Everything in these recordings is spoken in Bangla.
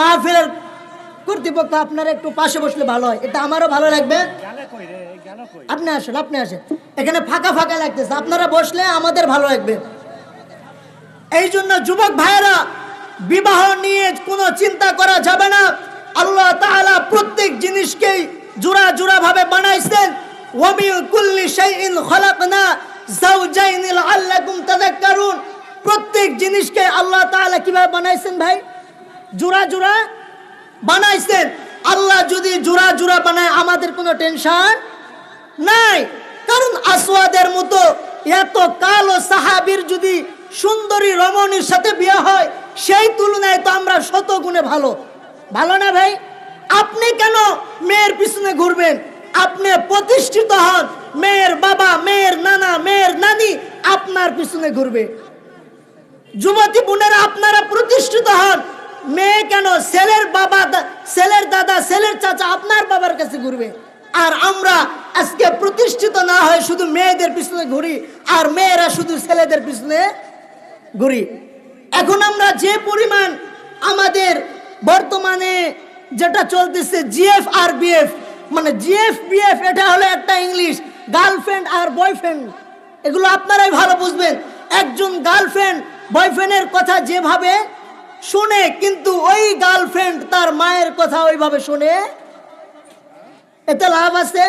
মাহফিলের কর্তৃপক্ষ আপনারা একটু পাশে বসলে ভালো হয়, এটা আমারও ভালো লাগবে। আপনি আসেন, এখানে ফাঁকা ফাঁকা লাগতেছে, আপনারা বসলে আমাদের ভালো লাগবে। এই জন্য যুবক ভাইয়েরা, বিবাহ নিয়ে কোনো চিন্তা করা যাবে না। আল্লাহ তাআলা প্রত্যেক জিনিসকেই জোড়া জোড়া ভাবে বানাইছেন। ওয়া মিন কুল্লি শাইইন খালাকনা যাওজাইন লাআল্লাকুম তাযাক্কারুন। প্রত্যেক জিনিসকে আল্লাহ তাআলা কিভাবে বানাইছেন ভাই? জোড়া জোড়া বানাইছেন। আল্লাহ যদি জোড়া জোড়া বানায় আমাদের কোনো টেনশন নাই, কারণ আসওয়াদের মতো এত কালো সাহাবীর যদি সুন্দরী রমণীর সাথে বিয়ে হয়, সেই তুলনায় তো আমরা শত গুণে ভালো না ভাই? আপনি কেন মেয়ের পিছনে ঘুরবেন? আপনি প্রতিষ্ঠিত হন, মেয়ের বাবা, মেয়ের নানা, মেয়ের নানি আপনার পিছনে ঘুরবে। যুবতী বোনেরা, আপনারা প্রতিষ্ঠিত হন, মেয়ে কেন ছেলের বাবা, ছেলের দাদা, ছেলের চাচা আপনার বাবার কাছে ঘুরবে। আর আমরা আজকে প্রতিষ্ঠিত না হয় শুধু মেয়েদের পিছনে ঘুরি, আর মেয়েরা শুধু ছেলেদের পিছনে ঘুরি। এখন আমরা যে পরিমাণ আমাদের বর্তমানে যেটা চলতেছে জিএফ আর বিএফ, মানে জিএফ বিএফ এটা হলো একটা ইংলিশ, গার্লফ্রেন্ড আর বয়ফ্রেন্ড, এগুলো আপনারাই ভালো বুঝবেন। একজন গার্লফ্রেন্ড বয়ফ্রেন্ডের কথা যেভাবে শুনে, কিন্তু ওই গার্লফ্রেন্ড তার মায়ের কথা ওইভাবে শুনে, এতে লাভ আছে?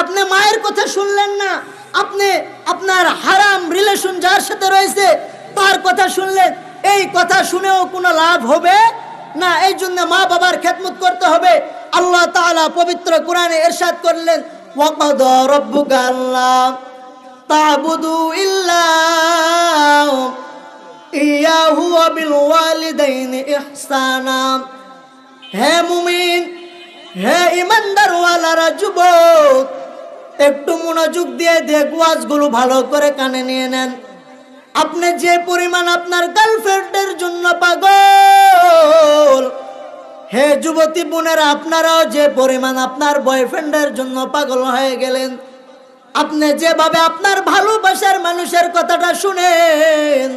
আপনি মায়ের কথা শুনলেন না, আপনি আপনার হারাম রিলেশন যার সাথে রয়েছে তার কথা শুনলেন, এই কথা শুনেও কোনো লাভ হবে না। এই জন্য মা বাবার খেদমত করতে হবে। আল্লাহ তাআলা পবিত্র কোরআনে ইরশাদ করলেন, ওয়াকাদা রাব্বুকা আল্লা তা'বুদু ইল্লা ইয়াহু ওয়া বিল ওয়ালিদাইনি ইহসানা। হে মুমিন, হে ইমানদার ওয়ালারা যুবক, একটু মনোযোগ দিয়ে দেখ, ওয়াজগুলো ভালো করে কানে নিয়ে নেন। আপনি যে পরিমাণ আপনার গার্লফ্রেন্ডের জন্য পাগল, হে যুবতী বোনেরা, আপনারাও যে পরিমাণ আপনার বয়ফ্রেন্ডের জন্য পাগল হয়ে গেলেন। আপনি যেভাবে আপনার ভালোবাসার মানুষের কথাটা শুনেন,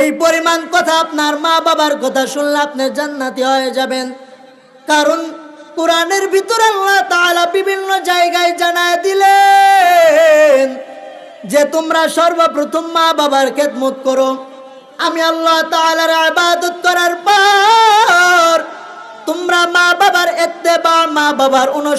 এই পরিমাণ কথা আপনার মা বাবার কথা শুনলে আপনি জান্নাতি হয়ে যাবেন। কারণ কোরআনের ভিতরে আল্লাহ তাআলা বিভিন্ন জায়গায় জানায় দিলেন যে তোমরা সর্বপ্রথম মা বাবার খেদমত করো। আমি আল্লাহ তাআলার ইবাদত করার পর তোমরা মা বাবার ইত্তেবা, মা বাবার অনুসরণ